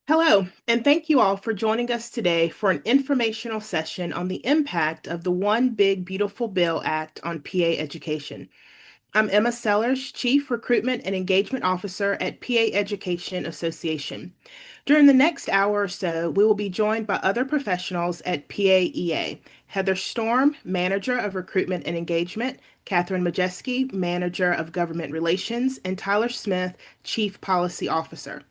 Hello, and thank you all for joining us today for an informational session on the impact of the One Big Beautiful Bill Act on PA education. I'm Emma Sellers, Chief Recruitment and Engagement Officer at PA Education Association. During the next hour or so, we will be joined by other professionals at PAEA: Heather Storm, Manager of Recruitment and Engagement, Catherine Majeski, Manager of Government Relations, and Tyler Smith, Chief Policy Officer.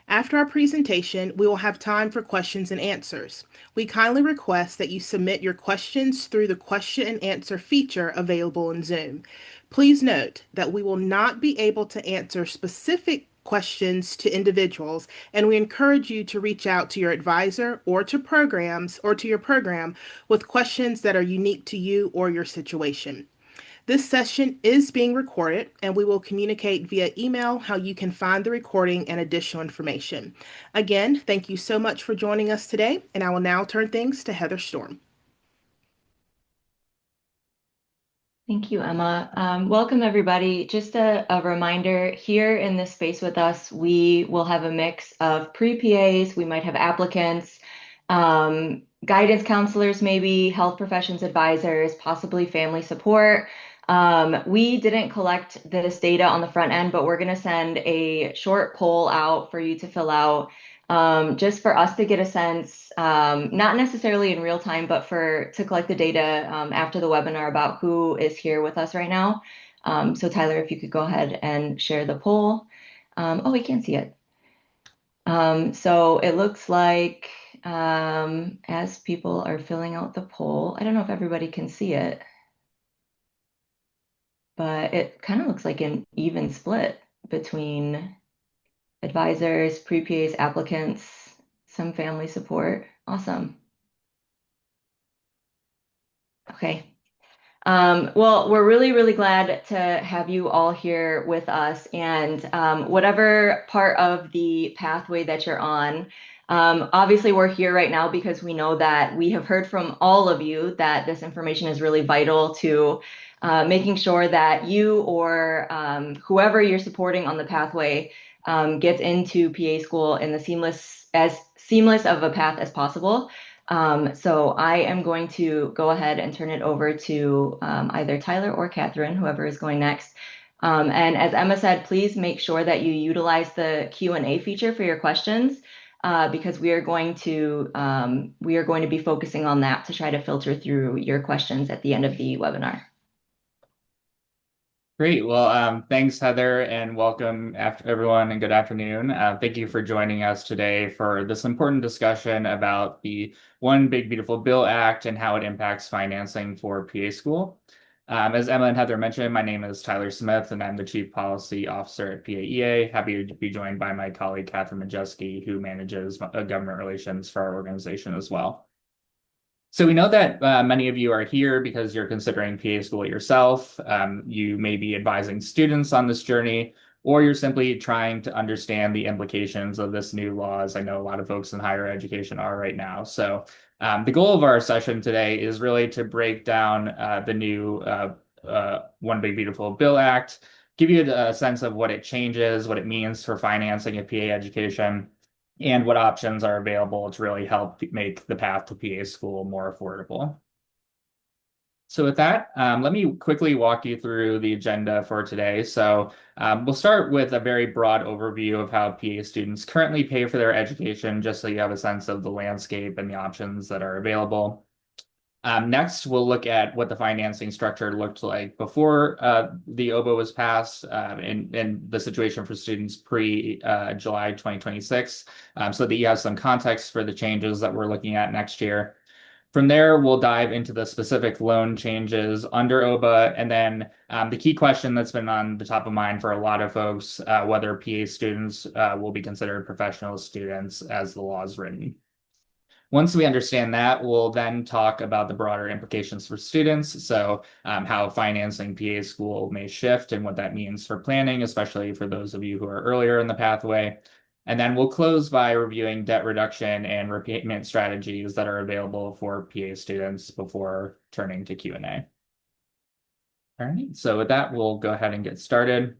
After our presentation, we will have time for questions and answers. We kindly request that you submit your questions through the question and answer feature available in Zoom. Please note that we will not be able to answer specific questions to individuals, and we encourage you to reach out to your advisor or to your program with questions that are unique to you or your situation. This session is being recorded, and we will communicate via email how you can find the recording and additional information. Again, thank you so much for joining us today, and I will now turn things to Heather Storm. Thank you, Emma. Welcome, everybody. Just a reminder, here in this space with us, we will have a mix of pre-PAs, we might have applicants, guidance counselors, maybe health professions advisors, possibly family support. We didn't collect this data on the front end, but we're going to send a short poll out for you to fill out, just for us to get a sense, not necessarily in real time, but to collect the data after the webinar about who is here with us right now. So Tyler, if you could go ahead and share the poll. Oh, we can't see it. So it looks like as people are filling out the poll, I don't know if everybody can see it, but it kind of looks like an even split between advisors, pre-PAs, applicants, some family support. Awesome. Okay. Well, we're really, really glad to have you all here with us, and whatever part of the pathway that you're on, obviously we're here right now because we know that we have heard from all of you that this information is really vital to making sure that you or whoever you're supporting on the pathway gets into PA school in the as seamless of a path as possible. So I am going to go ahead and turn it over to either Tyler or Catherine, whoever is going next. And as Emma said, please make sure that you utilize the Q&A feature for your questions, because we are going to be focusing on that to try to filter through your questions at the end of the webinar. Great. Well, thanks, Heather, and welcome everyone, and good afternoon. Thank you for joining us today for this important discussion about the One Big Beautiful Bill Act and how it impacts financing for PA school. As Emma and Heather mentioned, my name is Tyler Smith, and I'm the Chief Policy Officer at PAEA. Happy to be joined by my colleague, Catherine Majeski, who manages government relations for our organization as well. So we know that many of you are here because you're considering PA school yourself. You may be advising students on this journey, or you're simply trying to understand the implications of this new law, as I know a lot of folks in higher education are right now. So the goal of our session today is really to break down the new One Big Beautiful Bill Act, give you a sense of what it changes, what it means for financing of PA education, and what options are available to really help make the path to PA school more affordable. So with that, let me quickly walk you through the agenda for today. So we'll start with a very broad overview of how PA students currently pay for their education, just so you have a sense of the landscape and the options that are available. Next, we'll look at what the financing structure looked like before the OBBBA was passed, and the situation for students pre-July 2026, so that you have some context for the changes that we're looking at next year. From there, we'll dive into the specific loan changes under OBBBA, and then the key question that's been on the top of mind for a lot of folks, whether PA students will be considered professional students as the law is written. Once we understand that, we'll then talk about the broader implications for students. So how financing PA school may shift and what that means for planning, especially for those of you who are earlier in the pathway. And then we'll close by reviewing debt reduction and repayment strategies that are available for PA students before turning to Q&A. All right, so with that, we'll go ahead and get started.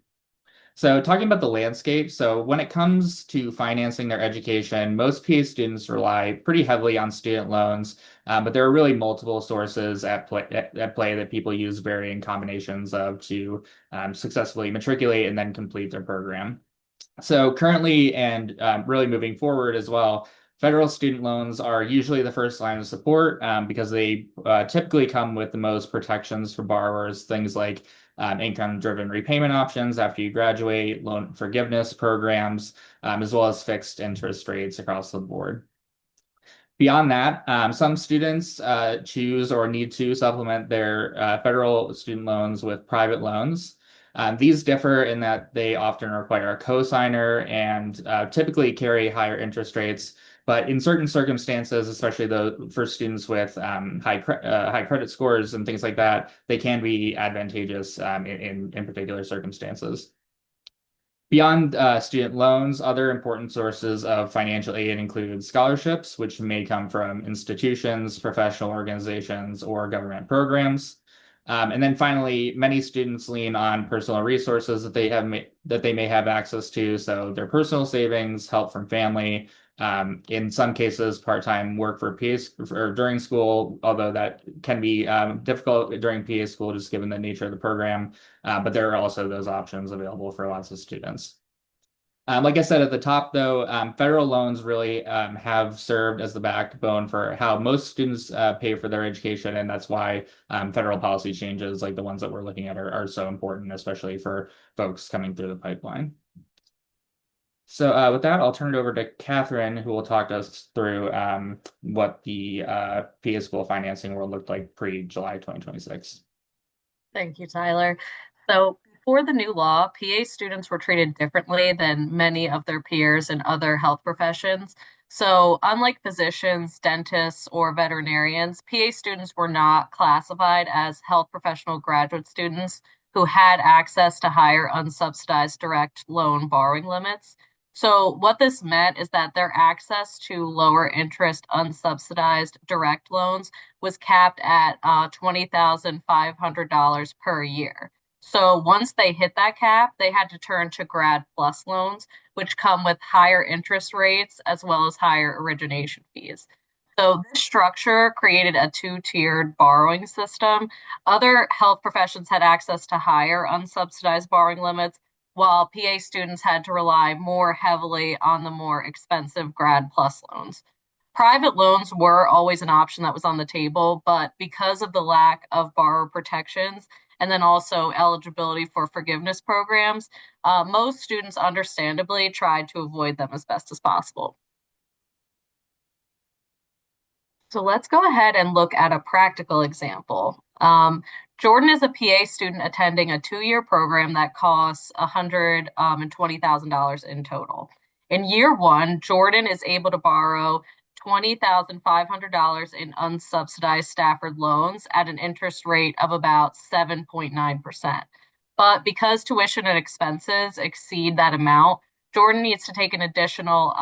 So, talking about the landscape, so when it comes to financing their education, most PA students rely pretty heavily on student loans, but there are really multiple sources at play that people use varying combinations of to successfully matriculate and then complete their program. So currently and really moving forward as well, federal student loans are usually the first line of support because they typically come with the most protections for borrowers, things like income-driven repayment options after you graduate, loan forgiveness programs, as well as fixed interest rates across the board. Beyond that, some students choose or need to supplement their federal student loans with private loans. These differ in that they often require a cosigner and typically carry higher interest rates. But in certain circumstances, especially for students with high credit scores and things like that, they can be advantageous in particular circumstances. Beyond student loans, other important sources of financial aid include scholarships, which may come from institutions, professional organizations, or government programs. And then finally, many students lean on personal resources that they may have access to, so their personal savings, help from family, in some cases, part-time work for or during school, although that can be difficult during PA school just given the nature of the program. But there are also those options available for lots of students. Like I said at the top, though, federal loans really have served as the backbone for how most students pay for their education, and that's why federal policy changes like the ones that we're looking at are so important, especially for folks coming through the pipeline. So with that, I'll turn it over to Catherine, who will talk us through what the PA school financing world looked like pre-July 2026. Thank you, Tyler. So, before the new law, PA students were treated differently than many of their peers in other health professions. So, unlike physicians, dentists, or veterinarians, PA students were not classified as health professional graduate students who had access to higher unsubsidized direct loan borrowing limits. So, what this meant is that their access to lower interest unsubsidized direct loans was capped at $20,500 per year. So once they hit that cap, they had to turn to Grad Plus loans, which come with higher interest rates as well as higher origination fees. So this structure created a two-tiered borrowing system. Other health professions had access to higher unsubsidized borrowing limits, while PA students had to rely more heavily on the more expensive Grad Plus loans. Private loans were always an option that was on the table, but because of the lack of borrower protections and then also eligibility for forgiveness programs, most students understandably tried to avoid them as best as possible. So let's go ahead and look at a practical example. Jordan is a PA student attending a 2-year program that costs $120,000 in total. In year one, Jordan is able to borrow $20,500 in unsubsidized Stafford loans at an interest rate of about 7.9%. But because tuition and expenses exceed that amount, Jordan needs to take an additional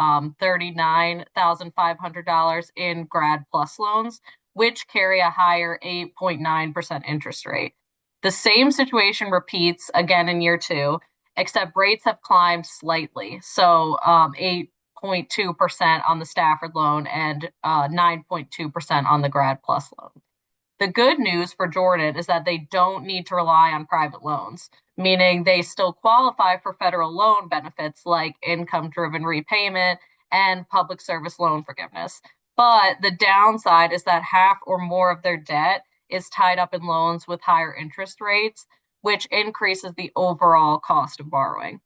$39,500 in Grad Plus loans, which carry a higher 8.9% interest rate. The same situation repeats again in year two, except rates have climbed slightly. So 8.2% on the Stafford loan and 9.2% on the Grad Plus loan. The good news for Jordan is that they don't need to rely on private loans, meaning they still qualify for federal loan benefits like income-driven repayment and public service loan forgiveness. But the downside is that half or more of their debt is tied up in loans with higher interest rates, which increases the overall cost of borrowing.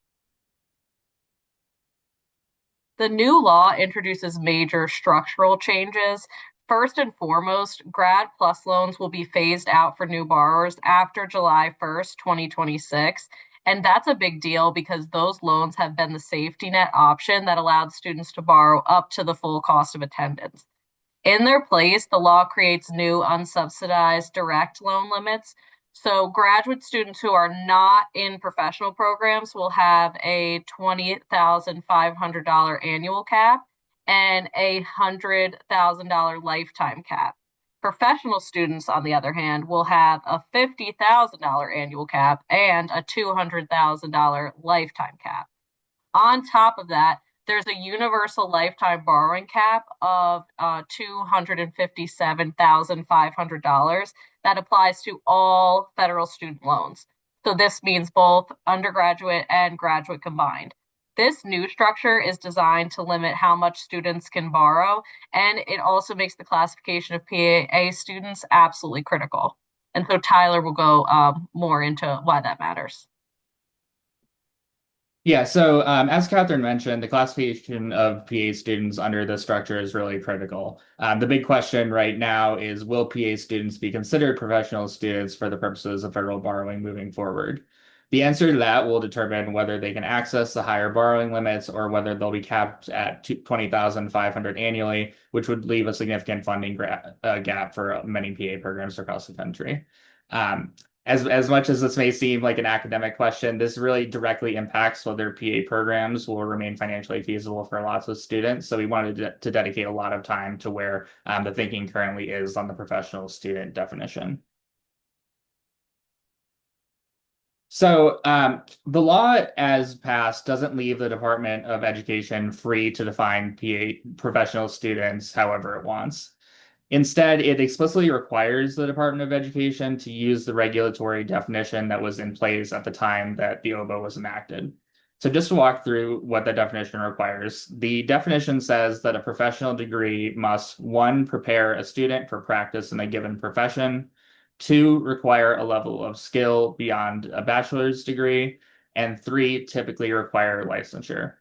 The new law introduces major structural changes. First and foremost, Grad Plus loans will be phased out for new borrowers after July 1st, 2026. And that's a big deal because those loans have been the safety net option that allowed students to borrow up to the full cost of attendance. In their place, the law creates new unsubsidized direct loan limits. So, graduate students who are not in professional programs will have a $20,500 annual cap and a $100,000 lifetime cap. Professional students, on the other hand, will have a $50,000 annual cap and a $200,000 lifetime cap. On top of that, there's a universal lifetime borrowing cap of $257,500 that applies to all federal student loans. So this means both undergraduate and graduate combined. This new structure is designed to limit how much students can borrow, and it also makes the classification of PAA students absolutely critical. And so Tyler will go more into why that matters. Yeah, so as Catherine mentioned, the classification of PA students under this structure is really critical. The big question right now is, will PA students be considered professional students for the purposes of federal borrowing moving forward? The answer to that will determine whether they can access the higher borrowing limits or whether they'll be capped at $20,500 annually, which would leave a significant funding gap for many PA programs across the country. As much as this may seem like an academic question, this really directly impacts whether PA programs will remain financially feasible for lots of students. So we wanted to dedicate a lot of time to where the thinking currently is on the professional student definition. So the law as passed doesn't leave the Department of Education free to define PA professional students however it wants. Instead, it explicitly requires the Department of Education to use the regulatory definition that was in place at the time that the OBBBA was enacted. So just to walk through what the definition requires, the definition says that a professional degree must, one, prepare a student for practice in a given profession, two, require a level of skill beyond a bachelor's degree, and three, typically require licensure.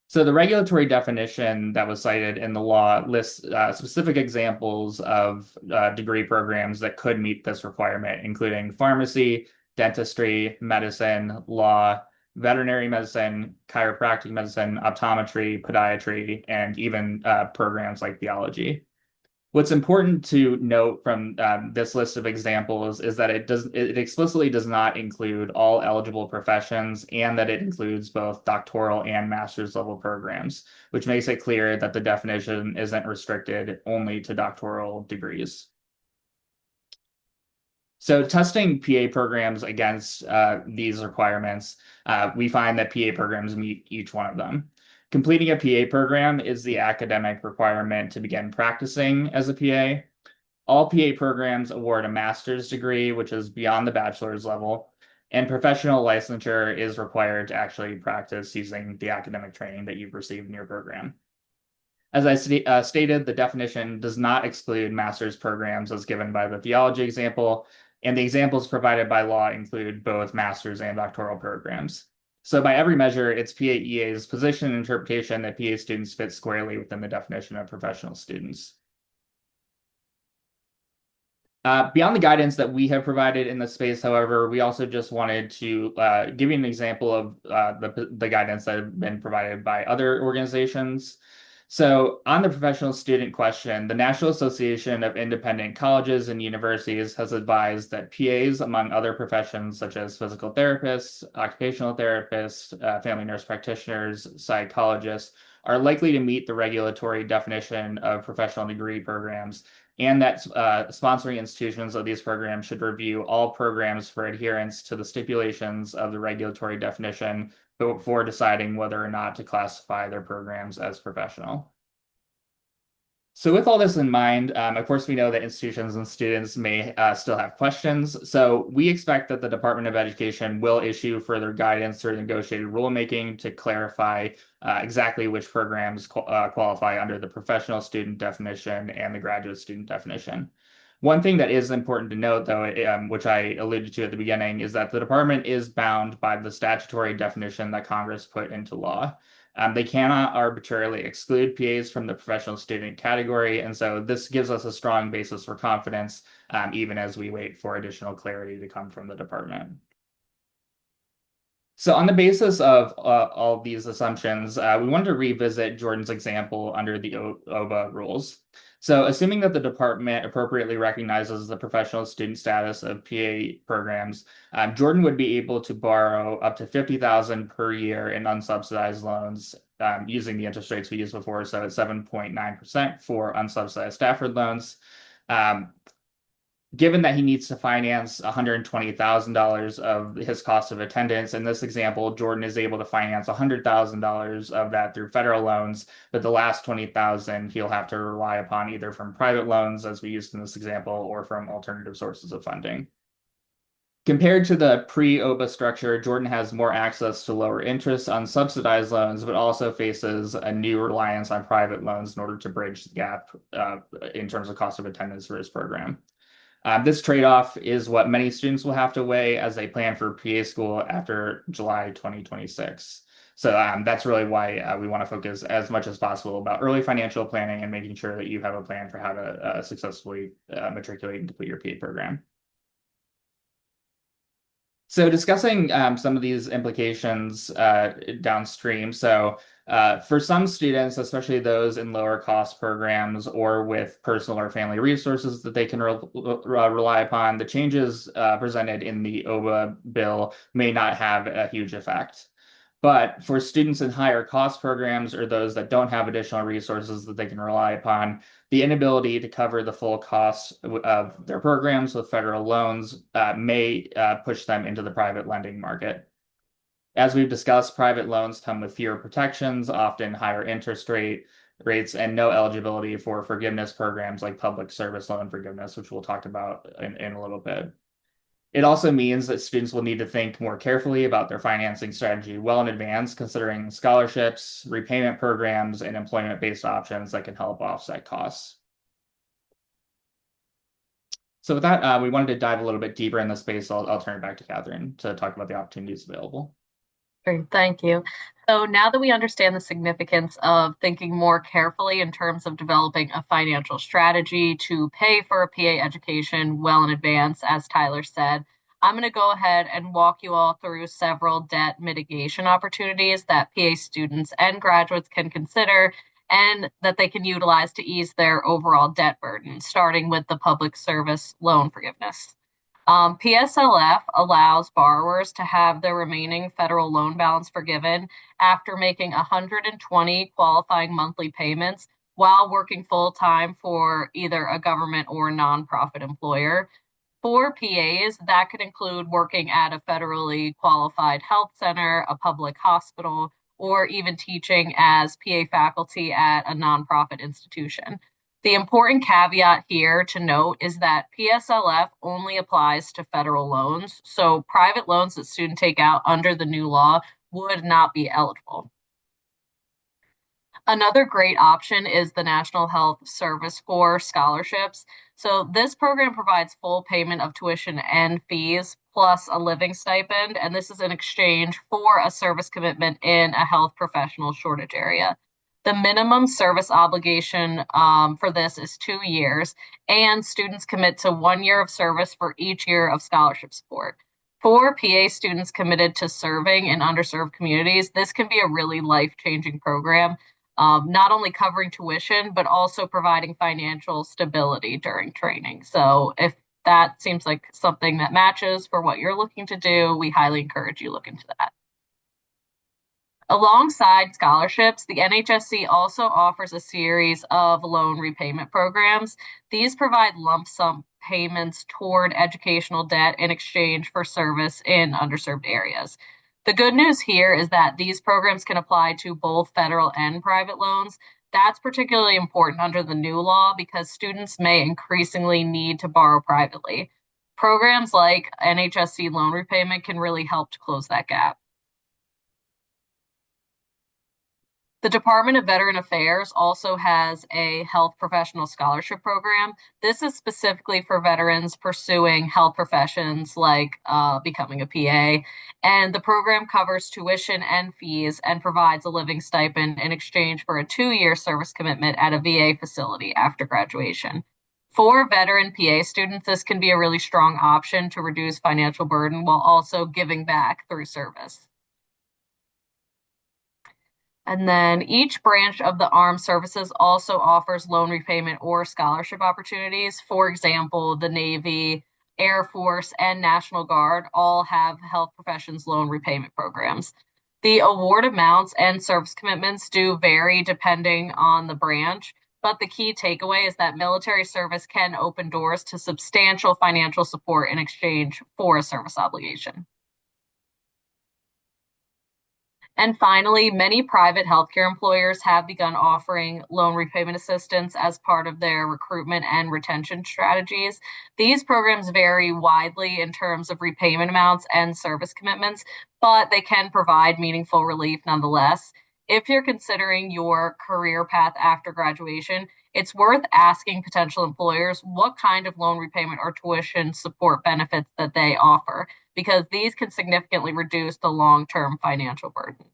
So the regulatory definition that was cited in the law lists specific examples of degree programs that could meet this requirement, including pharmacy, dentistry, medicine, law, veterinary medicine, chiropractic medicine, optometry, podiatry, and even programs like theology. What's important to note from this list of examples is that it explicitly does not include all eligible professions, and that it includes both doctoral and master's level programs, which makes it clear that the definition isn't restricted only to doctoral degrees. So testing PA programs against these requirements, we find that PA programs meet each one of them. Completing a PA program is the academic requirement to begin practicing as a PA. All PA programs award a master's degree, which is beyond the bachelor's level, and professional licensure is required to actually practice using the academic training that you've received in your program. As I stated, the definition does not exclude master's programs as given by the theology example, and the examples provided by law include both master's and doctoral programs. So by every measure, it's PAEA's position and interpretation that PA students fit squarely within the definition of professional students. Beyond the guidance that we have provided in this space, however, we also just wanted to give you an example of the guidance that have been provided by other organizations. So on the professional student question, the National Association of Independent Colleges and Universities has advised that PAs, among other professions such as physical therapists, occupational therapists, family nurse practitioners, psychologists, are likely to meet the regulatory definition of professional degree programs, and that sponsoring institutions of these programs should review all programs for adherence to the stipulations of the regulatory definition before deciding whether or not to classify their programs as professional. So with all this in mind, of course, we know that institutions and students may still have questions. So we expect that the Department of Education will issue further guidance through negotiated rulemaking to clarify exactly which programs qualify under the professional student definition and the graduate student definition. One thing that is important to note, though, which I alluded to at the beginning, is that the department is bound by the statutory definition that Congress put into law. They cannot arbitrarily exclude PAs from the professional student category, and so this gives us a strong basis for confidence, even as we wait for additional clarity to come from the department. So on the basis of all of these assumptions, we wanted to revisit Jordan's example under the OBBBA rules. So assuming that the department appropriately recognizes the professional student status of PA programs, Jordan would be able to borrow up to $50,000 per year in unsubsidized loans using the interest rates we used before, so at 7.9% for unsubsidized Stafford loans. Given that he needs to finance $120,000 of his cost of attendance, in this example, Jordan is able to finance $100,000 of that through federal loans, but the last $20,000 he'll have to rely upon either from private loans, as we used in this example, or from alternative sources of funding. Compared to the pre-OBBBA structure, Jordan has more access to lower interest on subsidized loans, but also faces a new reliance on private loans in order to bridge the gap in terms of cost of attendance for his program. This trade-off is what many students will have to weigh as they plan for PA school after July 2026. So that's really why we want to focus as much as possible about early financial planning and making sure that you have a plan for how to successfully matriculate and complete your PA program. So discussing some of these implications downstream. So for some students, especially those in lower cost programs or with personal or family resources that they can rely upon, the changes presented in the OBBBA bill may not have a huge effect. But for students in higher cost programs or those that don't have additional resources that they can rely upon, the inability to cover the full cost of their programs with federal loans may push them into the private lending market. As we've discussed, private loans come with fewer protections, often higher interest rates, and no eligibility for forgiveness programs like public service loan forgiveness, which we'll talk about in a little bit. It also means that students will need to think more carefully about their financing strategy well in advance, considering scholarships, repayment programs, and employment-based options that can help offset costs. So with that, we wanted to dive a little bit deeper in the space. I'll turn it back to Catherine to talk about the opportunities available. Great, thank you. So now that we understand the significance of thinking more carefully in terms of developing a financial strategy to pay for a PA education well in advance, as Tyler said, I'm going to go ahead and walk you all through several debt mitigation opportunities that PA students and graduates can consider and that they can utilize to ease their overall debt burden, starting with the public service loan forgiveness. PSLF allows borrowers to have their remaining federal loan balance forgiven after making 120 qualifying monthly payments while working full time for either a government or nonprofit employer. For PAs, that could include working at a federally qualified health center, a public hospital, or even teaching as PA faculty at a nonprofit institution. The important caveat here to note is that PSLF only applies to federal loans, so private loans that students take out under the new law would not be eligible. Another great option is the National Health Service Corps scholarships. So this program provides full payment of tuition and fees plus a living stipend, and this is in exchange for a service commitment in a health professional shortage area. The minimum service obligation for this is 2 years, and students commit to 1 year of service for each year of scholarship support. For PA students committed to serving in underserved communities, this can be a really life-changing program, not only covering tuition, but also providing financial stability during training. So if that seems like something that matches for what you're looking to do, we highly encourage you look into that. Alongside scholarships, the NHSC also offers a series of loan repayment programs. These provide lump sum payments toward educational debt in exchange for service in underserved areas. The good news here is that these programs can apply to both federal and private loans. That's particularly important under the new law because students may increasingly need to borrow privately. Programs like NHSC loan repayment can really help to close that gap. The Department of Veteran Affairs also has a health professional scholarship program. This is specifically for veterans pursuing health professions like becoming a PA. And the program covers tuition and fees and provides a living stipend in exchange for a 2-year service commitment at a VA facility after graduation. For veteran PA students, this can be a really strong option to reduce financial burden while also giving back through service. And then each branch of the armed services also offers loan repayment or scholarship opportunities. For example, the Navy, Air Force, and National Guard all have health professions loan repayment programs. The award amounts and service commitments do vary depending on the branch, but the key takeaway is that military service can open doors to substantial financial support in exchange for a service obligation. And finally, many private healthcare employers have begun offering loan repayment assistance as part of their recruitment and retention strategies. These programs vary widely in terms of repayment amounts and service commitments, but they can provide meaningful relief nonetheless. If you're considering your career path after graduation, it's worth asking potential employers what kind of loan repayment or tuition support benefits that they offer, because these can significantly reduce the long-term financial burden.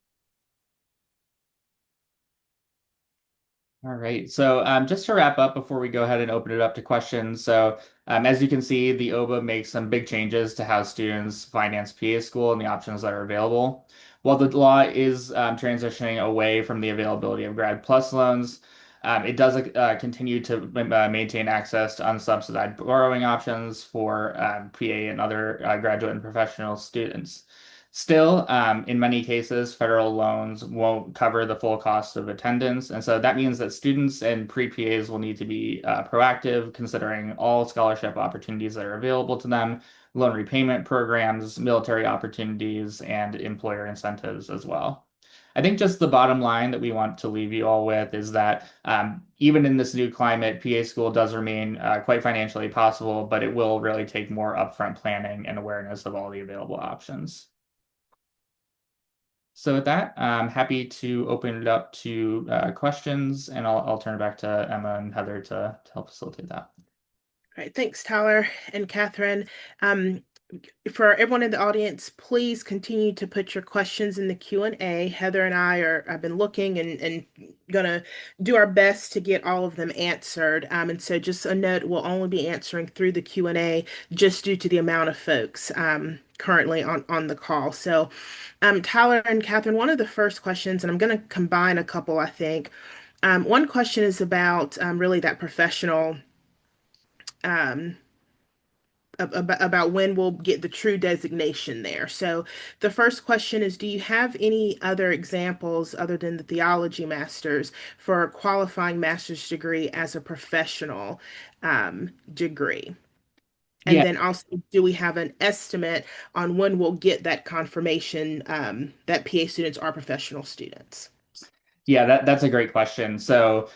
All right. So just to wrap up before we go ahead and open it up to questions. So as you can see, the OBBA makes some big changes to how students finance PA school and the options that are available. While the law is transitioning away from the availability of Grad Plus loans, it does continue to maintain access to unsubsidized borrowing options for PA and other graduate and professional students. Still, in many cases, federal loans won't cover the full cost of attendance. And so that means that students and pre-PAs will need to be proactive, considering all scholarship opportunities that are available to them, loan repayment programs, military opportunities, and employer incentives as well. I think just the bottom line that we want to leave you all with is that even in this new climate, PA school does remain quite financially possible, but it will really take more upfront planning and awareness of all the available options. So with that, I'm happy to open it up to questions, and I'll turn it back to Emma and Heather to help facilitate that. All right, thanks, Tyler and Catherine. Um, for everyone in the audience, please continue to put your questions in the Q&A. Heather and I've been looking and gonna do our best to get all of them answered. And so just a note, we'll only be answering through the Q&A just due to the amount of folks currently on the call. So Tyler and Catherine, one of the first questions, and I'm gonna combine a couple, I think. One question is about really that professional um, about when we'll get the true designation there. So the first question is, do you have any other examples other than the theology masters for qualifying master's degree as a professional degree? And Yeah, then also, do we have an estimate on when we'll get that confirmation that PA students are professional students? yeah, that's a great question. So,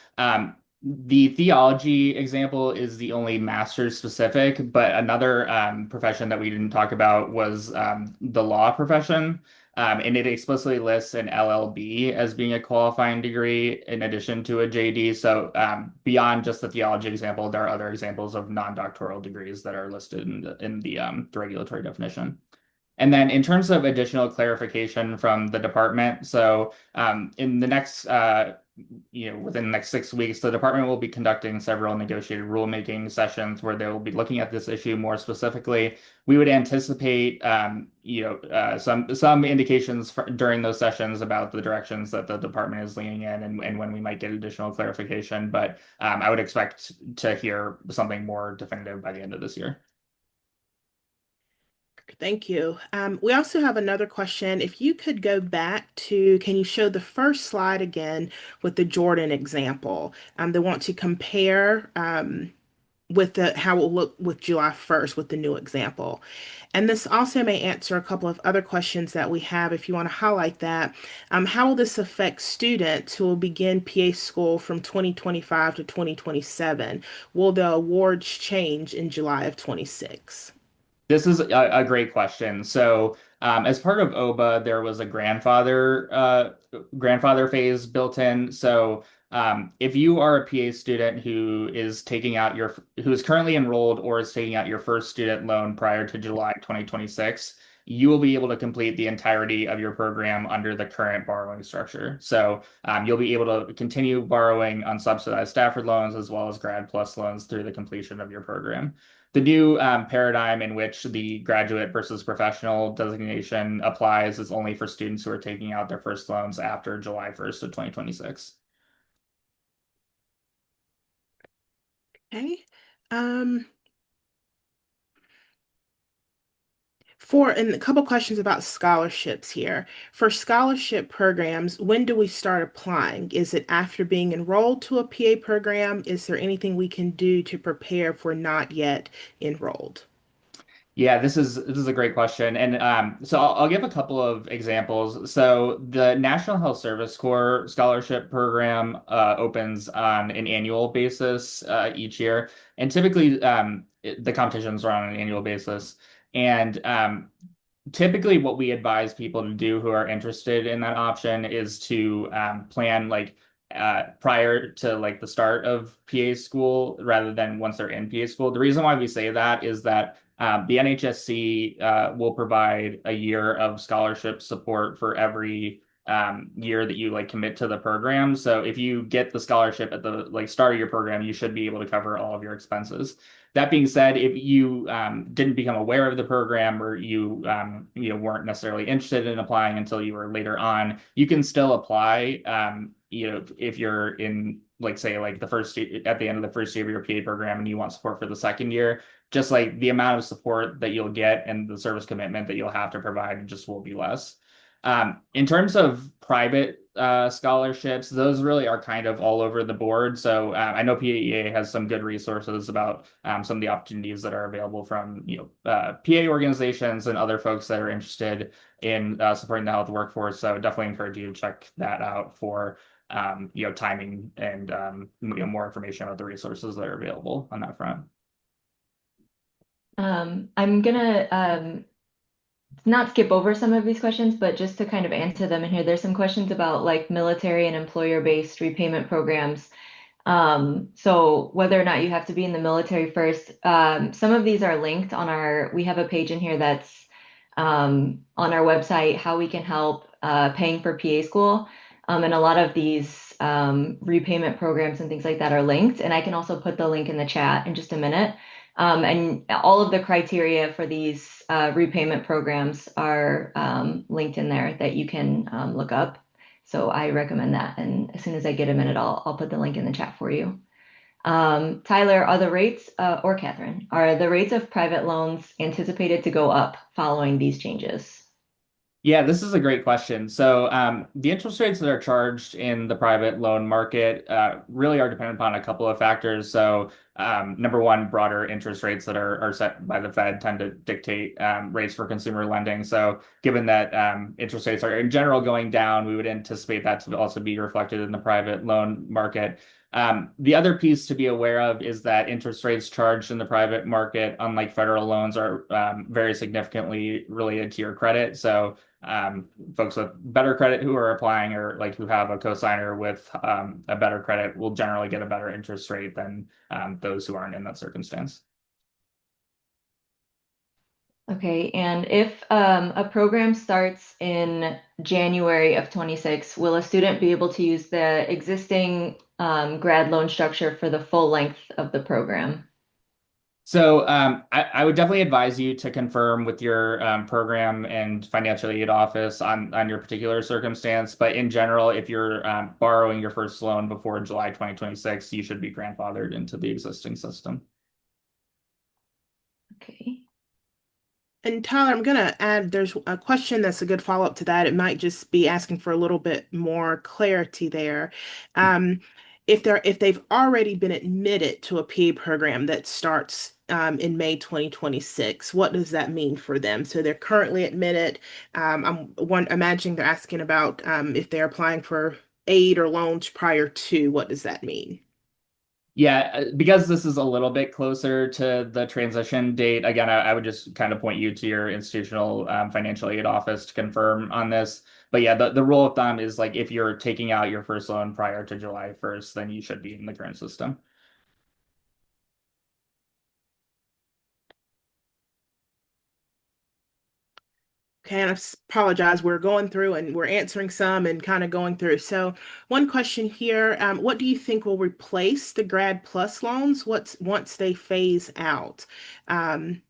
the theology example is the only master's specific, but another profession that we didn't talk about was the law profession. And it explicitly lists an LLB as being a qualifying degree in addition to a JD. So, beyond just the theology example, there are other examples of non-doctoral degrees that are listed in the regulatory definition. And then in terms of additional clarification from the department, so in the next, within the next 6 weeks, the department will be conducting several negotiated rulemaking sessions where they will be looking at this issue more specifically. We would anticipate, some indications during those sessions about the directions that the department is leaning in and when we might get additional clarification. But I would expect to hear something more definitive by the end of this year. Thank you. We also have another question. If you could go back to, can you show the first slide again with the Jordan example? They want to compare with how it will look with July 1st with the new example. And this also may answer a couple of other questions that we have if you want to highlight that. How will this affect students who will begin PA school from 2025 to 2027? Will the awards change in July of 26? This is a great question. So, as part of OBBA, there was a grandfather phase built in. So, if you are a PA student who is who is currently enrolled or is taking out your first student loan prior to July 2026, you will be able to complete the entirety of your program under the current borrowing structure. So, you'll be able to continue borrowing unsubsidized Stafford loans as well as Grad Plus loans through the completion of your program. The new paradigm in which the graduate versus professional designation applies is only for students who are taking out their first loans after July 1st of 2026. Okay. Um, And a couple questions about scholarships here. For scholarship programs, when do we start applying? Is it after being enrolled to a PA program? Is there anything we can do to prepare if we're not yet enrolled? Yeah, this is a great question, and so I'll give a couple of examples. So the National Health Service Corps scholarship program opens on an annual basis each year, and typically the competitions are on an annual basis. And typically what we advise people to do who are interested in that option is to plan like prior to like the start of PA school rather than once they're in PA school. The reason why we say that is that the NHSC will provide a year of scholarship support for every year that you like commit to the program. So if you get the scholarship at the like start of your program, you should be able to cover all of your expenses. That being said, if you didn't become aware of the program or you weren't necessarily interested in applying until you were later on, you can still apply. If you're in like say like at the end of the first year of your PA program and you want support for the second year, just like the amount of support that you'll get and the service commitment that you'll have to provide just will be less. In terms of private scholarships, those really are kind of all over the board. So I know PAEA has some good resources about some of the opportunities that are available from PA organizations and other folks that are interested in supporting the health workforce. So definitely encourage you to check that out for timing and more information about the resources that are available on that front. I'm gonna not skip over some of these questions, but just to kind of answer them in here, there's some questions about like military and employer-based repayment programs. So whether or not you have to be in the military first, some of these are linked on we have a page in here that's on our website, how we can help paying for PA school. And a lot of these repayment programs and things like that are linked. And I can also put the link in the chat in just a minute. And all of the criteria for these repayment programs are linked in there that you can look up. So I recommend that. And as soon as I get a minute, I'll put the link in the chat for you. Tyler, or Catherine, are the rates of private loans anticipated to go up following these changes? Yeah, this is a great question. So, the interest rates that are charged in the private loan market really are dependent upon a couple of factors. So, number one, broader interest rates that are set by the Fed tend to dictate rates for consumer lending. So, given that interest rates are in general going down, we would anticipate that to also be reflected in the private loan market. The other piece to be aware of is that interest rates charged in the private market, unlike federal loans, are very significantly related to your credit. So, folks with better credit who are applying or like who have a cosigner with a better credit will generally get a better interest rate than those who aren't in that circumstance. Okay, and if a program starts in January of 26, will a student be able to use the existing grad loan structure for the full length of the program? So I would definitely advise you to confirm with your program and financial aid office on your particular circumstance. But in general, if you're borrowing your first loan before July 2026, you should be grandfathered into the existing system. Okay. And Tyler, I'm going to add, there's a question that's a good follow-up to that. It might just be asking for a little bit more clarity there. Um, if they've already been admitted to a PA program that starts in May 2026, what does that mean for them? So they're currently admitted. I'm imagining they're asking about if they're applying for aid or loans prior to, what does that mean? Yeah, because this is a little bit closer to the transition date, again, I would just kind of point you to your institutional financial aid office to confirm on this. But yeah, the rule of thumb is like if you're taking out your first loan prior to July 1st, then you should be in the current system. Okay, and apologize. We're going through and we're answering some and kind of going through. So, one question here: what do you think will replace the Grad Plus loans? Once they phase out? And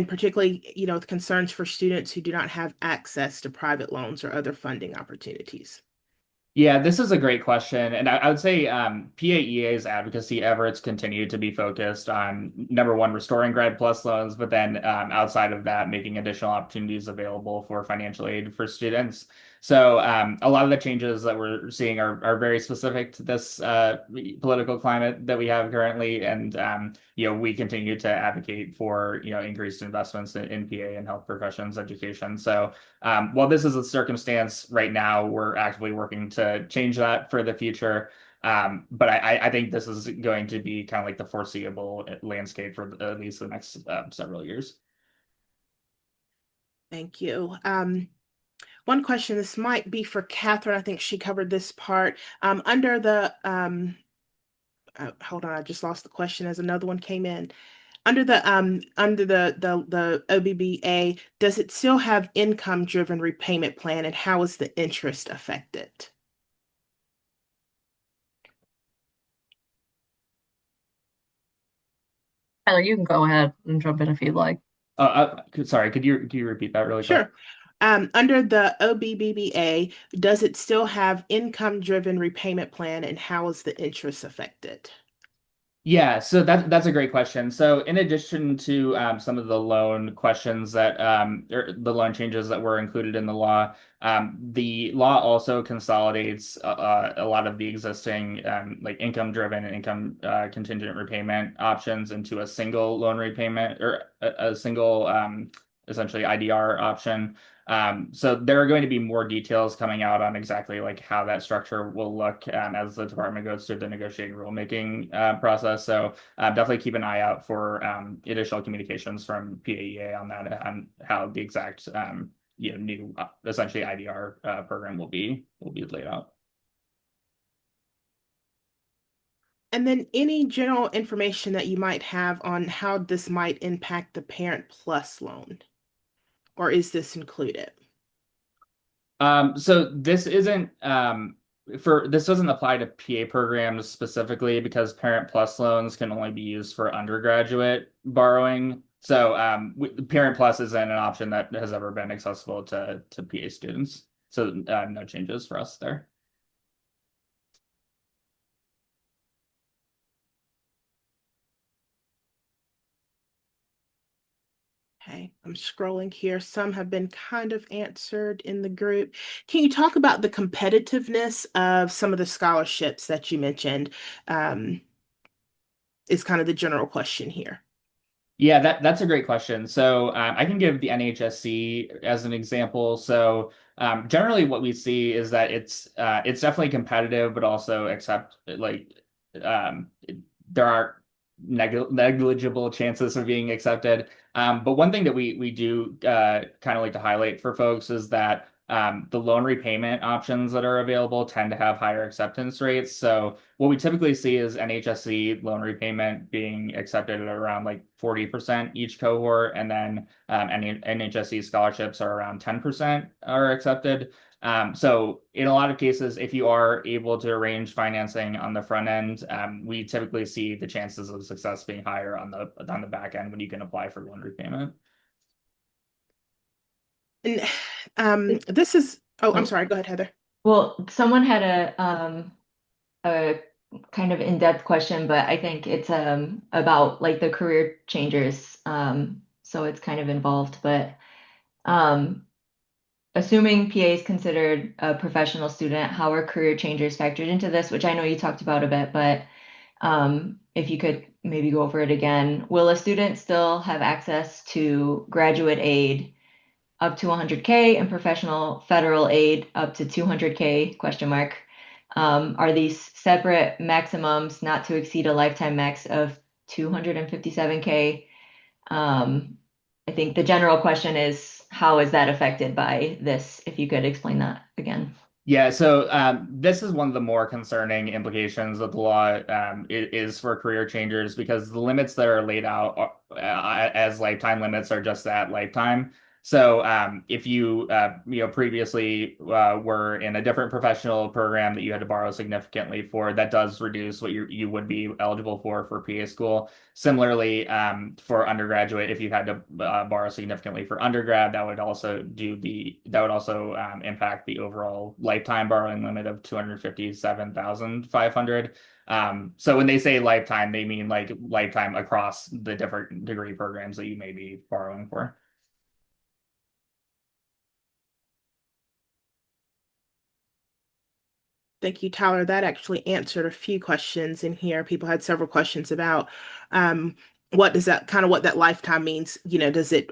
particularly, with concerns for students who do not have access to private loans or other funding opportunities. Yeah, this is a great question. And I would say PAEA's advocacy efforts continue to be focused on number one, restoring Grad Plus loans, but then outside of that, making additional opportunities available for financial aid for students. So a lot of the changes that we're seeing are very specific to this political climate that we have currently. And we continue to advocate for increased investments in PA and health professions education. So while this is a circumstance right now, we're actively working to change that for the future. But I think this is going to be kind of like the foreseeable landscape for at least the next several years. Thank you. One question, this might be for Catherine. I think she covered this part. Under the, hold on, I just lost the question as another one came in. Under the OBBA, does it still have income-driven repayment plan, and how is the interest affected? Tyler, you can go ahead and jump in if you'd like. Sorry, could you repeat that really quick? Sure. Under the OBBBA, does it still have income-driven repayment plan, and how is the interest affected? Yeah, so that's a great question. So in addition to some of the loan questions that or the loan changes that were included in the law also consolidates a lot of the existing like income-driven and income contingent repayment options into a single loan repayment or a single essentially IDR option. So there are going to be more details coming out on exactly like how that structure will look as the department goes through the negotiating rulemaking process. So definitely keep an eye out for additional communications from PAEA on that, on how the exact new essentially IDR program will be laid out. And then any general information that you might have on how this might impact the Parent Plus loan, or is this included? So this doesn't apply to PA programs specifically because Parent Plus loans can only be used for undergraduate borrowing. So Parent Plus isn't an option that has ever been accessible to PA students. So no changes for us there. Okay, I'm scrolling here. Some have been kind of answered in the group. Can you talk about the competitiveness of some of the scholarships that you mentioned? Is kind of the general question here. Yeah, that's a great question. So I can give the NHSC as an example. So generally, what we see is that it's definitely competitive, but also accept like there are negligible chances of being accepted. But one thing that we do kind of like to highlight for folks is that the loan repayment options that are available tend to have higher acceptance rates. So what we typically see is NHSC loan repayment being accepted at around like 40% each cohort, and then NHSC scholarships are around 10% are accepted. So in a lot of cases, if you are able to arrange financing on the front end, we typically see the chances of success being higher on the back end when you can apply for loan repayment. And this is, oh, I'm Oh, sorry. Go ahead, Heather. well, someone had a kind of in-depth question, but I think it's about like the career changers. So it's kind of involved, but um, assuming PA is considered a professional student, how are career changers factored into this? Which I know you talked about a bit, but if you could maybe go over it again. Will a student still have access to graduate aid up to 100K and professional federal aid up to 200K question mark? Are these separate maximums not to exceed a lifetime max of 257K? I think the general question is how is that affected by this? If you could explain that again. Yeah, so this is one of the more concerning implications of the law is for career changers because the limits that are laid out as lifetime limits are just that lifetime. So if you previously were in a different professional program that you had to borrow significantly for, that does reduce what you would be eligible for PA school. Similarly, for undergraduate, if you had to borrow significantly for undergrad, that would also impact the overall lifetime borrowing limit of 257,500. So when they say lifetime, they mean like lifetime across the different degree programs that you may be borrowing for. Thank you, Tyler. That actually answered a few questions in here. People had several questions about um, what does that kind of what that lifetime means. Does it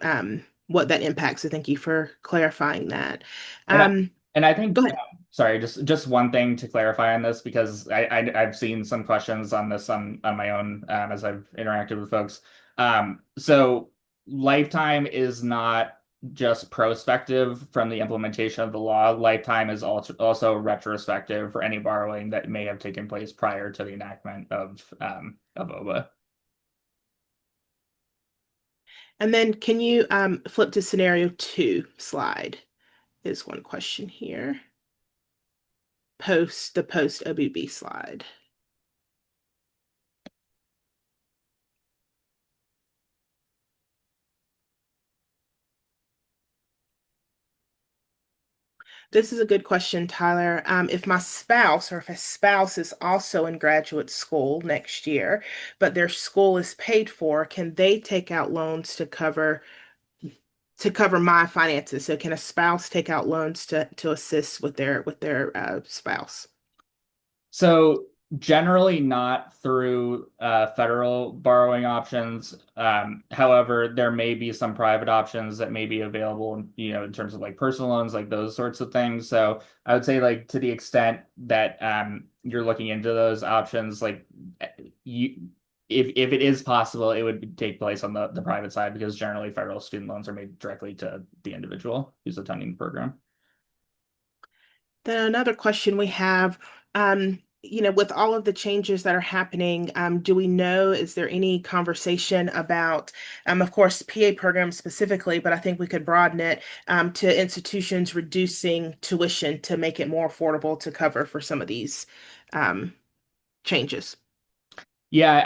what that impacts? So thank you for clarifying that. And I Um, and I think Go ahead. sorry, just one thing to clarify on this because I've seen some questions on this on my own as I've interacted with folks. So lifetime is not just prospective from the implementation of the law. Lifetime is also retrospective for any borrowing that may have taken place prior to the enactment of OBBA. And then can you flip to scenario 2 slide? Is one question here. Post OBB slide. This is a good question, Tyler. If my spouse or if a spouse is also in graduate school next year, but their school is paid for, can they take out loans to cover my finances? So can a spouse take out loans to assist with their spouse? So generally not through federal borrowing options. However, there may be some private options that may be available, in terms of like personal loans, like those sorts of things. So I would say like to the extent that you're looking into those options, like you if it is possible, it would take place on the private side because generally federal student loans are made directly to the individual who's attending the program. Then another question we have, with all of the changes that are happening, do we know, is there any conversation about, of course, PA programs specifically, but I think we could broaden it to institutions reducing tuition to make it more affordable to cover for some of these um, changes? Yeah,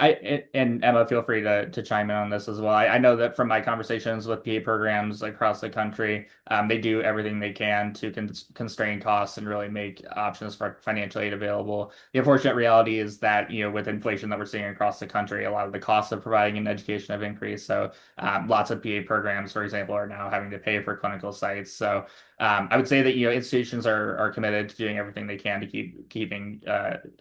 and Emma, feel free to chime in on this as well. I know that from my conversations with PA programs across the country, they do everything they can to constrain costs and really make options for financial aid available. The unfortunate reality is that, with inflation that we're seeing across the country, a lot of the costs of providing an education have increased. So, lots of PA programs, for example, are now having to pay for clinical sites. So, I would say that institutions are committed to doing everything they can to keeping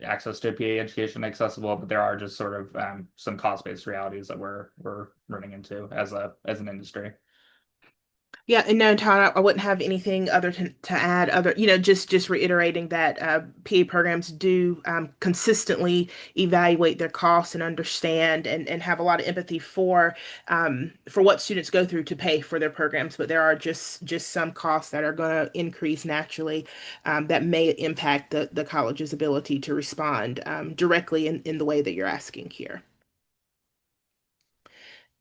access to PA education accessible, but there are just sort of some cost-based realities that we're running into as an industry. Yeah, and no, Todd, I wouldn't have anything other to add. Just reiterating that PA programs do consistently evaluate their costs and understand and have a lot of empathy for what students go through to pay for their programs. But there are just some costs that are going to increase naturally that may impact the college's ability to respond directly in the way that you're asking here.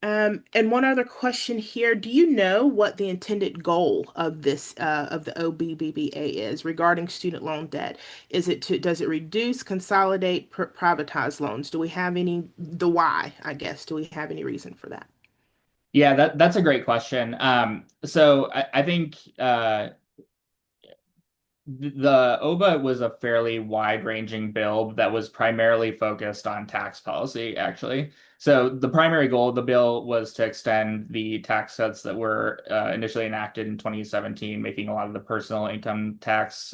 And one other question here. Do you know what the intended goal of this of the OBBBA is regarding student loan debt? Does it reduce, consolidate, privatize loans? Do we have the why, I guess? Do we have any reason for that? Yeah, that's a great question. So I think the OBBA was a fairly wide-ranging bill that was primarily focused on tax policy, actually. So the primary goal of the bill was to extend the tax cuts that were initially enacted in 2017, making a lot of the personal income tax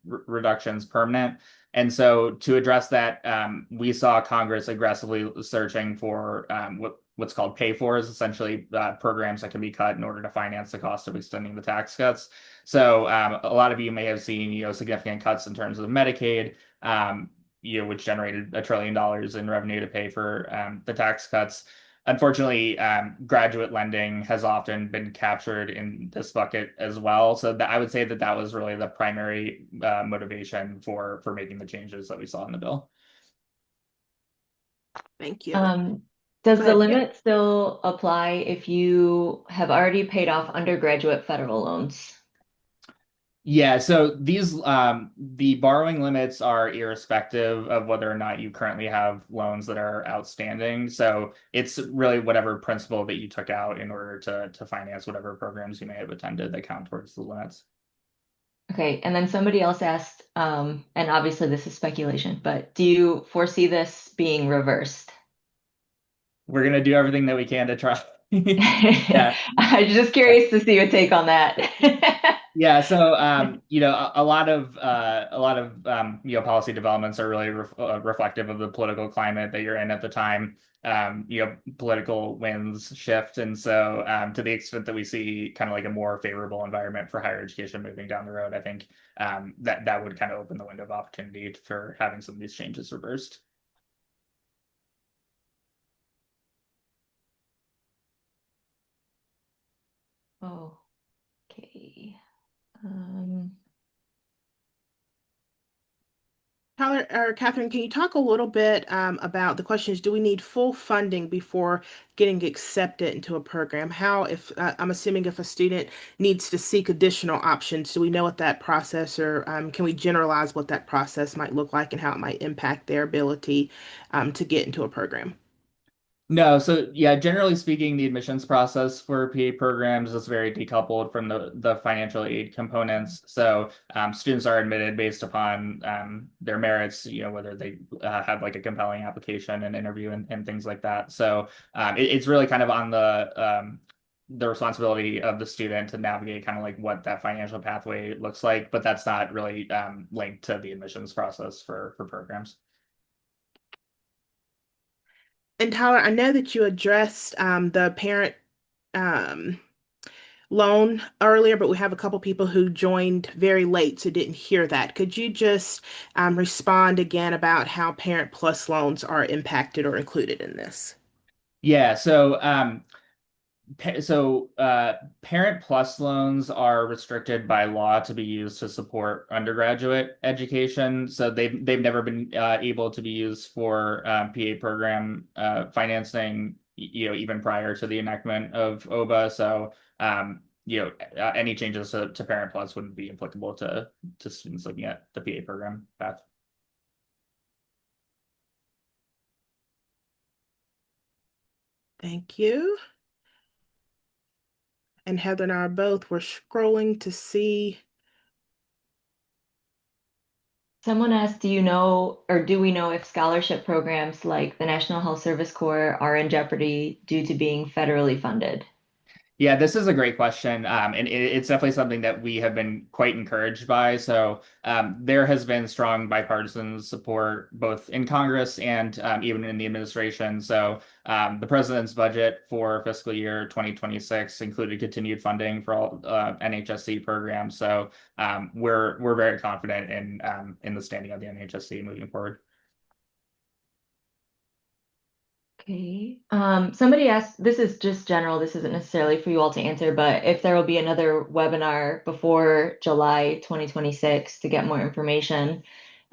reductions permanent. And so to address that, we saw Congress aggressively searching for what's called pay-fors, essentially programs that can be cut in order to finance the cost of extending the tax cuts. So a lot of you may have seen, significant cuts in terms of Medicaid, which generated $1 trillion in revenue to pay for the tax cuts. Unfortunately, graduate lending has often been captured in this bucket as well. So that I would say that that was really the primary motivation for making the changes that we saw in the bill. Thank you. Um, Does Go the ahead. Yeah. limit still apply if you have already paid off undergraduate federal loans? Yeah, so these the borrowing limits are irrespective of whether or not you currently have loans that are outstanding. So it's really whatever principal that you took out in order to finance whatever programs you may have attended that count towards the limits. Okay, and then somebody else asked, and obviously this is speculation, but do you foresee this being reversed? We're gonna do everything that we can to try. Yeah. I'm just curious to see your take on that. Yeah, so policy developments are really reflective of the political climate that you're in at the time. Political winds shift, and so to the extent that we see kind of like a more favorable environment for higher education moving down the road, I think that would kind of open the window of opportunity for having some of these changes reversed. Oh, okay. Um, Tyler or Catherine, can you talk a little bit about the questions? Do we need full funding before getting accepted into a program? How, if I'm assuming if a student needs to seek additional options, do we know what that process or can we generalize what that process might look like and how it might impact their ability to get into a program? No, so yeah, generally speaking, the admissions process for PA programs is very decoupled from the financial aid components. So students are admitted based upon their merits, whether they have like a compelling application and interview and things like that. So it's really kind of on the responsibility of the student to navigate kind of like what that financial pathway looks like, but that's not really linked to the admissions process for programs. And Tyler, I know that you addressed the parent um, loan earlier, but we have a couple people who joined very late, so didn't hear that. Could you just respond again about how Parent Plus loans are impacted or included in this? Yeah, so Parent Plus loans are restricted by law to be used to support undergraduate education. So they've never been able to be used for PA program financing, even prior to the enactment of OBBA. So any changes to Parent Plus wouldn't be applicable to students looking at the PA program path. Thank you. And Heather and I are both, we're scrolling to see. Someone asked, do you know, or do we know if scholarship programs like the National Health Service Corps are in jeopardy due to being federally funded? Yeah, this is a great question. And it's definitely something that we have been quite encouraged by. So there has been strong bipartisan support both in Congress and even in the administration. So the president's budget for fiscal year 2026 included continued funding for all NHSC programs. So we're very confident in the standing of the NHSC moving forward. Okay. Somebody asked, this is just general, this isn't necessarily for you all to answer, but if there will be another webinar before July 2026 to get more information.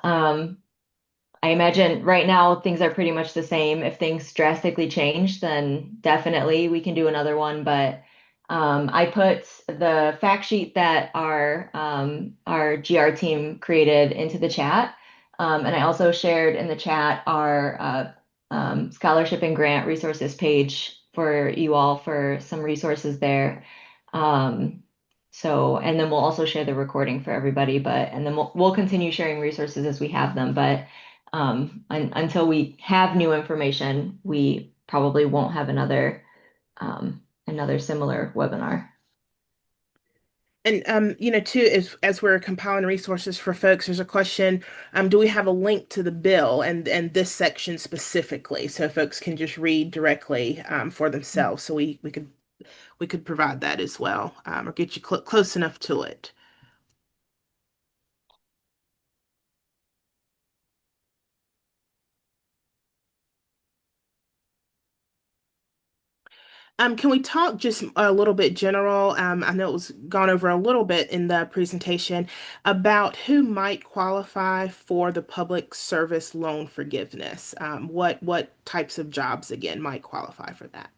Um, I imagine right now things are pretty much the same. If things drastically change, then definitely we can do another one. But I put the fact sheet that our GR team created into the chat, and I also shared in the chat our scholarship and grant resources page for you all for some resources there. Um, and then we'll also share the recording for everybody. And then we'll continue sharing resources as we have them. But until we have new information, we probably won't have another similar webinar. And too, as we're compiling resources for folks, there's a question, do we have a link to the bill and this section specifically so folks can just read directly for themselves? So we could provide that as well, or get you close enough to it. Can we talk just a little bit general? I know it was gone over a little bit in the presentation about who might qualify for the public service loan forgiveness. What types of jobs again might qualify for that?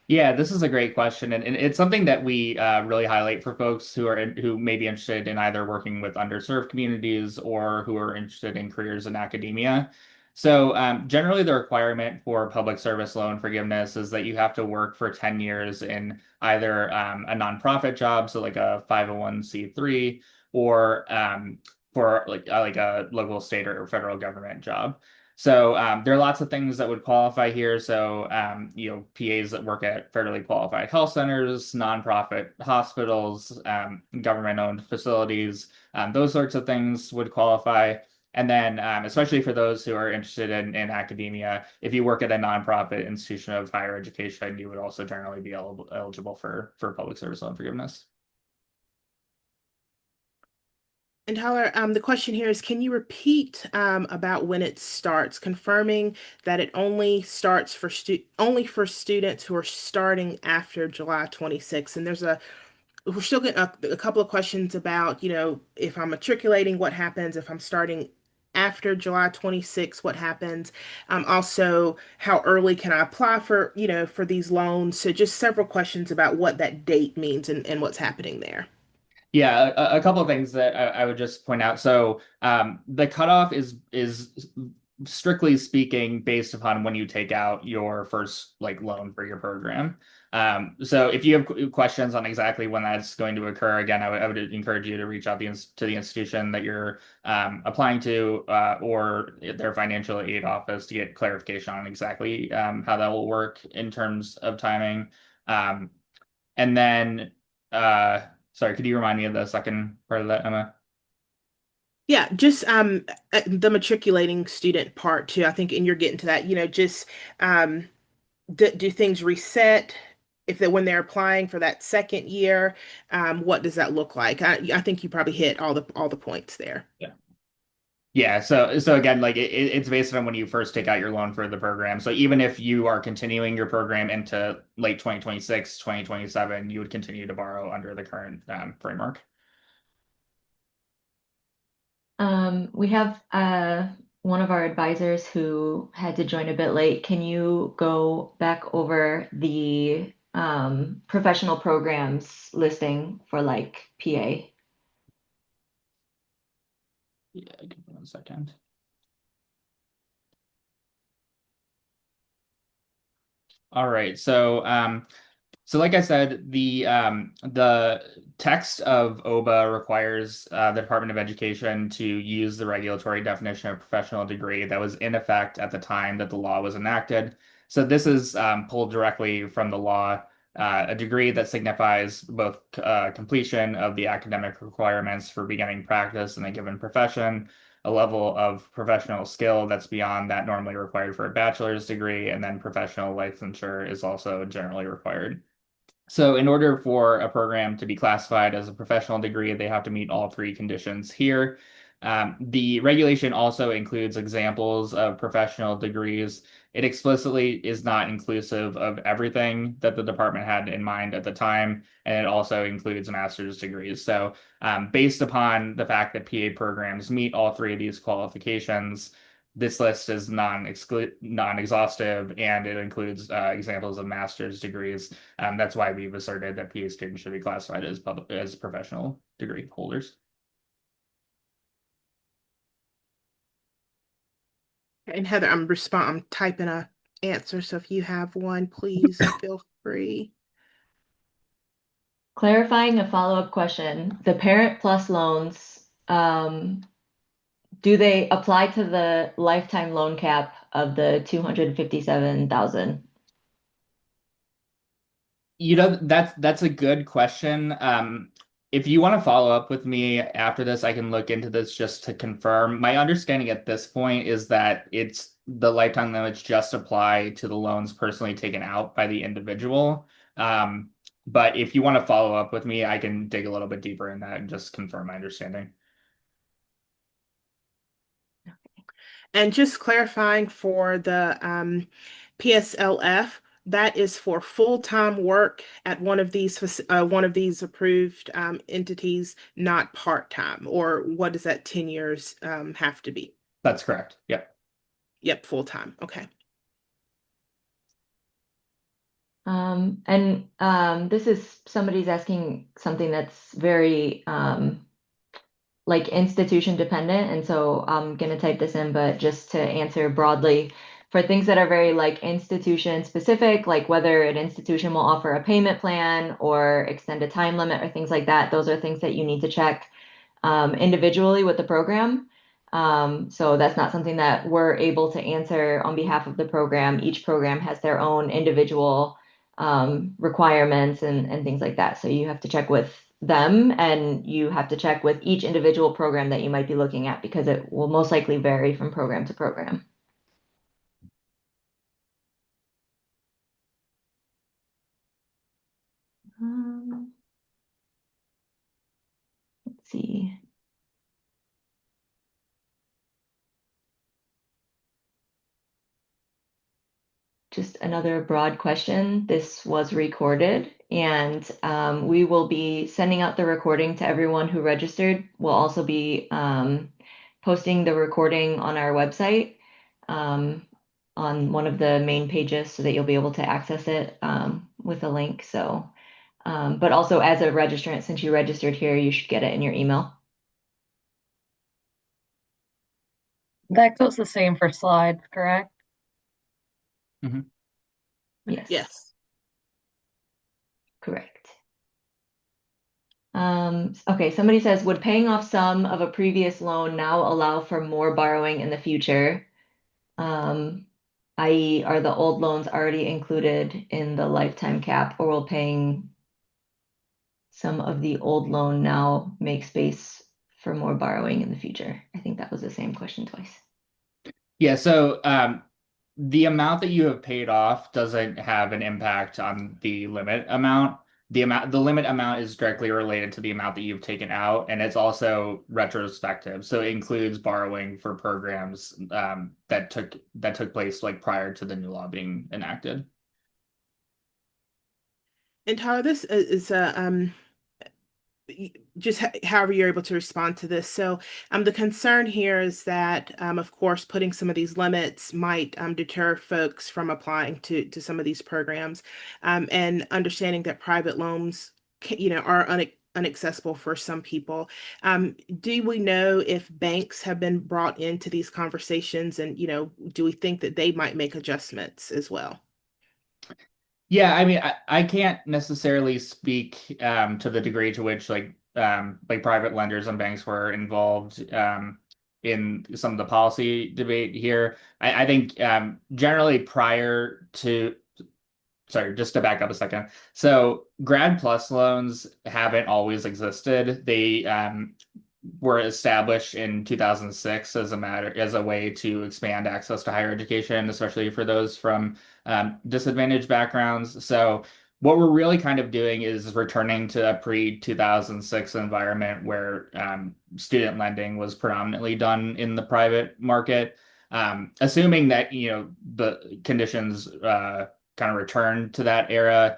Yeah, this is a great question, and it's something that we really highlight for folks who may be interested in either working with underserved communities or who are interested in careers in academia. So, generally, the requirement for public service loan forgiveness is that you have to work for 10 years in either a nonprofit job, so like a 501(c)(3), or for like a local, state, or federal government job. So there are lots of things that would qualify here. So PAs that work at federally qualified health centers, nonprofit hospitals, government-owned facilities, those sorts of things would qualify. And then, especially for those who are interested in academia, if you work at a nonprofit institution of higher education, you would also generally be eligible for public service loan forgiveness. And Tyler, the question here is, can you repeat about when it starts, confirming that it only starts for only for students who are starting after July 26th? And we're still getting a couple of questions about, if I'm matriculating, what happens if I'm starting after July 26th, what happens? Also, how early can I apply for, for these loans? So just several questions about what that date means and what's happening there. Yeah, a couple of things that I would just point out. So the cutoff is strictly speaking based upon when you take out your first like loan for your program. So if you have questions on exactly when that's going to occur, again, I would encourage you to reach out to the institution that you're applying to or their financial aid office to get clarification on exactly how that will work in terms of timing. Um, and then, sorry, could you remind me of the second part of that, Emma? Yeah, just the matriculating student part too. I think, and you're getting to that, just um do things reset if they when they're applying for that second year? What does that look like? I think you probably hit all the points there. Yeah. Yeah, so again, like it's based on when you first take out your loan for the program. So even if you are continuing your program into late 2026, 2027, you would continue to borrow under the current framework. We have one of our advisors who had to join a bit late. Can you go back over the professional programs listing for like PA? Yeah, give me 1 second. All right, so like I said, the text of OBBA requires the Department of Education to use the regulatory definition of professional degree that was in effect at the time that the law was enacted. So this is pulled directly from the law, a degree that signifies both completion of the academic requirements for beginning practice in a given profession, a level of professional skill that's beyond that normally required for a bachelor's degree, and then professional licensure is also generally required. So in order for a program to be classified as a professional degree, they have to meet all three conditions here. The regulation also includes examples of professional degrees. It explicitly is not inclusive of everything that the department had in mind at the time, and it also includes master's degrees. So based upon the fact that PA programs meet all three of these qualifications, this list is non-exhaustive, and it includes examples of master's degrees. That's why we've asserted that PA students should be classified as professional degree holders. And Heather, I'm typing a answer, so if you have one, please feel free. Clarifying a follow-up question, the Parent Plus loans, do they apply to the lifetime loan cap of the 257,000? That's a good question. If you want to follow up with me after this, I can look into this just to confirm. My understanding at this point is that it's the lifetime limits just apply to the loans personally taken out by the individual. Um, but if you want to follow up with me, I can dig a little bit deeper in that and just confirm my understanding. And just clarifying for the PSLF, That is for full-time work at one of these approved entities, not part-time. Or what does that 10 years have to be? That's correct. Yep. Yep, full-time. Okay. This is somebody's asking something that's very like institution dependent. And so I'm going to type this in, but just to answer broadly, for things that are very like institution specific, like whether an institution will offer a payment plan or extend a time limit or things like that, those are things that you need to check individually with the program. So that's not something that we're able to answer on behalf of the program. Each program has their own individual requirements and things like that. So you have to check with them and you have to check with each individual program that you might be looking at because it will most likely vary from program to program. Let's see. Just another broad question. This was recorded, and we will be sending out the recording to everyone who registered. We'll also be posting the recording on our website on one of the main pages so that you'll be able to access it with a link. So, but also as a registrant, since you registered here, you should get it in your email. That goes the same for slides, correct? Mm-hmm. Yes, Yes. correct. Okay, somebody says, would paying off some of a previous loan now allow for more borrowing in the future? I.e., are the old loans already included in the lifetime cap, or will paying some of the old loan now make space for more borrowing in the future? I think that was the same question twice. Yeah, so the amount that you have paid off doesn't have an impact on the limit amount. The limit amount is directly related to the amount that you've taken out, and it's also retrospective. So it includes borrowing for programs that took place like prior to the new law being enacted. And Tyler, this is just however you're able to respond to this. So, the concern here is that, of course, putting some of these limits might deter folks from applying to some of these programs, and understanding that private loans, are inaccessible for some people. Do we know if banks have been brought into these conversations, and do we think that they might make adjustments as well? Yeah, I mean, I can't necessarily speak to the degree to which like private lenders and banks were involved in some of the policy debate here. I think generally prior to, sorry, just to back up a second. So Grad Plus loans haven't always existed. They were established in 2006 as a way to expand access to higher education, especially for those from disadvantaged backgrounds. So what we're really kind of doing is returning to a pre-2006 environment where student lending was predominantly done in the private market, assuming that the conditions kind of return to that era.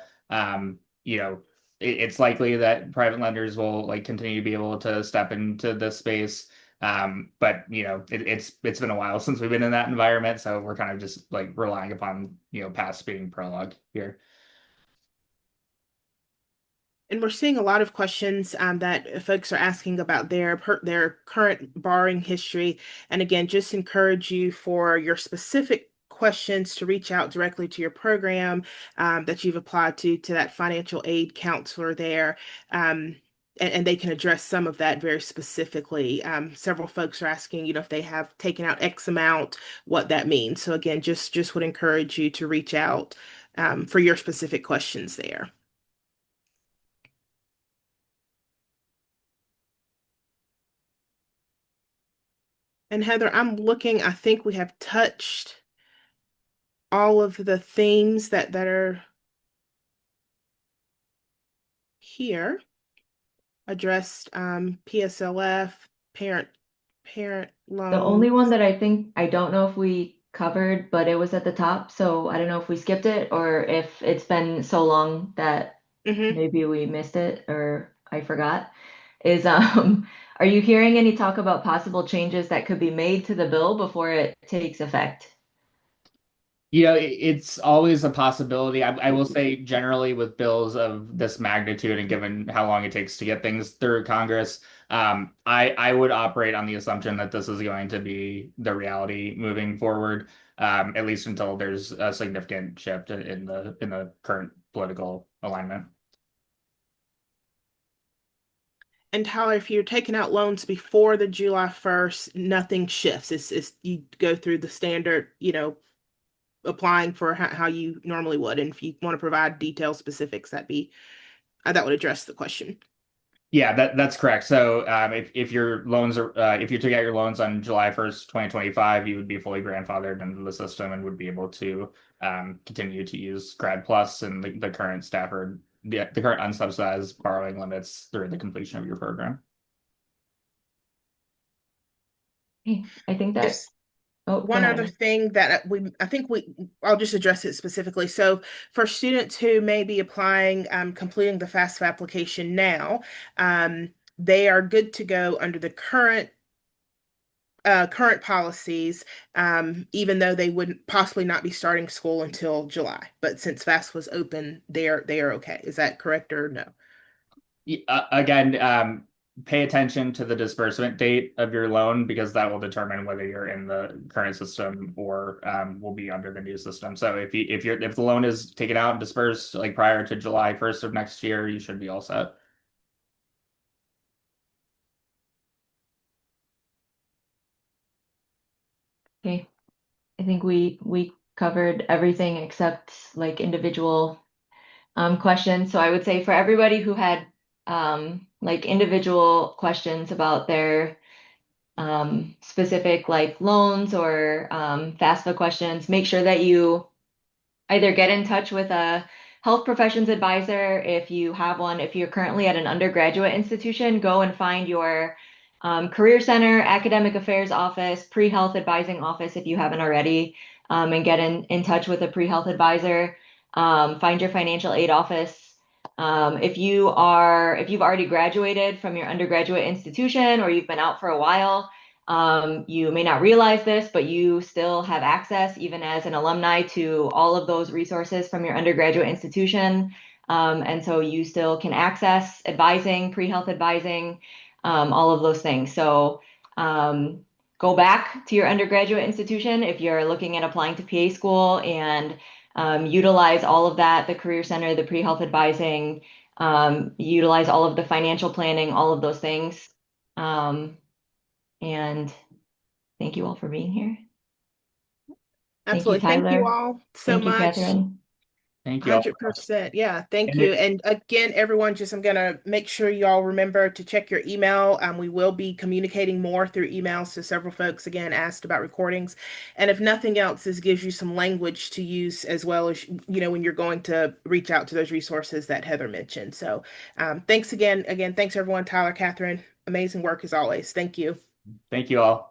It's likely that private lenders will like continue to be able to step into this space. But it's been a while since we've been in that environment, so we're kind of just like relying upon past being prologue here. And we're seeing a lot of questions that folks are asking about their current borrowing history. And again, just encourage you for your specific questions to reach out directly to your program that you've applied to that financial aid counselor there. And they can address some of that very specifically. Several folks are asking, if they have taken out X amount, what that means. So again, just would encourage you to reach out for your specific questions there. And Heather, I'm looking, I think we have touched all of the themes that are here, addressed PSLF, parent The only one loans. that I think I don't know if we covered, but it was at the top. So I don't know if we skipped it or if it's been so long that Hmm. maybe we missed it or I forgot. Is are you hearing any talk about possible changes that could be made to the bill before it takes effect? It's always a possibility. I will say generally with bills of this magnitude and given how long it takes to get things through Congress, I would operate on the assumption that this is going to be the reality moving forward, at least until there's a significant shift in the current political alignment. And Tyler, if you're taking out loans before the July 1st, nothing shifts. It's you go through the standard, applying for how you normally would. And if you want to provide detailed specifics, that would address the question. Yeah, that's correct. So if your loans are if you took out your loans on July 1st, 2025, you would be fully grandfathered into the system and would be able to continue to use Grad Plus and the current Stafford the current unsubsidized borrowing limits through the completion of your program. Okay, I think that, Yes. oh, go One other ahead. thing that I'll just address it specifically. So for students who may be applying, completing the FAFSA application now, they are good to go under the current policies, even though they wouldn't possibly not be starting school until July. But since FAFSA was open, they are okay. Is that correct or no? Again, pay attention to the disbursement date of your loan because that will determine whether you're in the current system or will be under the new system. So if the loan is taken out and dispersed like prior to July 1st of next year, you should be all set. Okay, I think we covered everything except like individual questions. So I would say for everybody who had like individual questions about their specific like loans or FAFSA questions, make sure that you either get in touch with a health professions advisor if you have one. If you're currently at an undergraduate institution, go and find your career center, academic affairs office, pre-health advising office if you haven't already, and get in touch with a pre-health advisor. Find your financial aid office. If you've already graduated from your undergraduate institution or you've been out for a while, you may not realize this, but you still have access, even as an alumni, to all of those resources from your undergraduate institution. And so you still can access advising, pre-health advising, all of those things. So go back to your undergraduate institution if you're looking at applying to PA school and utilize all of that, the Career Center, the pre-health advising, utilize all of the financial planning, all of those things. And thank you all for being here. Thank you, Absolutely. Thank you Tyler. all so Thank you, much. Catherine. Thank you all. 100%. Yeah, thank And you. it, And again, everyone, just I'm gonna make sure y'all remember to check your email. We will be communicating more through emails. So several folks again asked about recordings. And if nothing else, this gives you some language to use as well as when you're going to reach out to those resources that Heather mentioned. So thanks again. Again, thanks everyone, Tyler, Catherine. Amazing work as always. Thank you. Thank you all.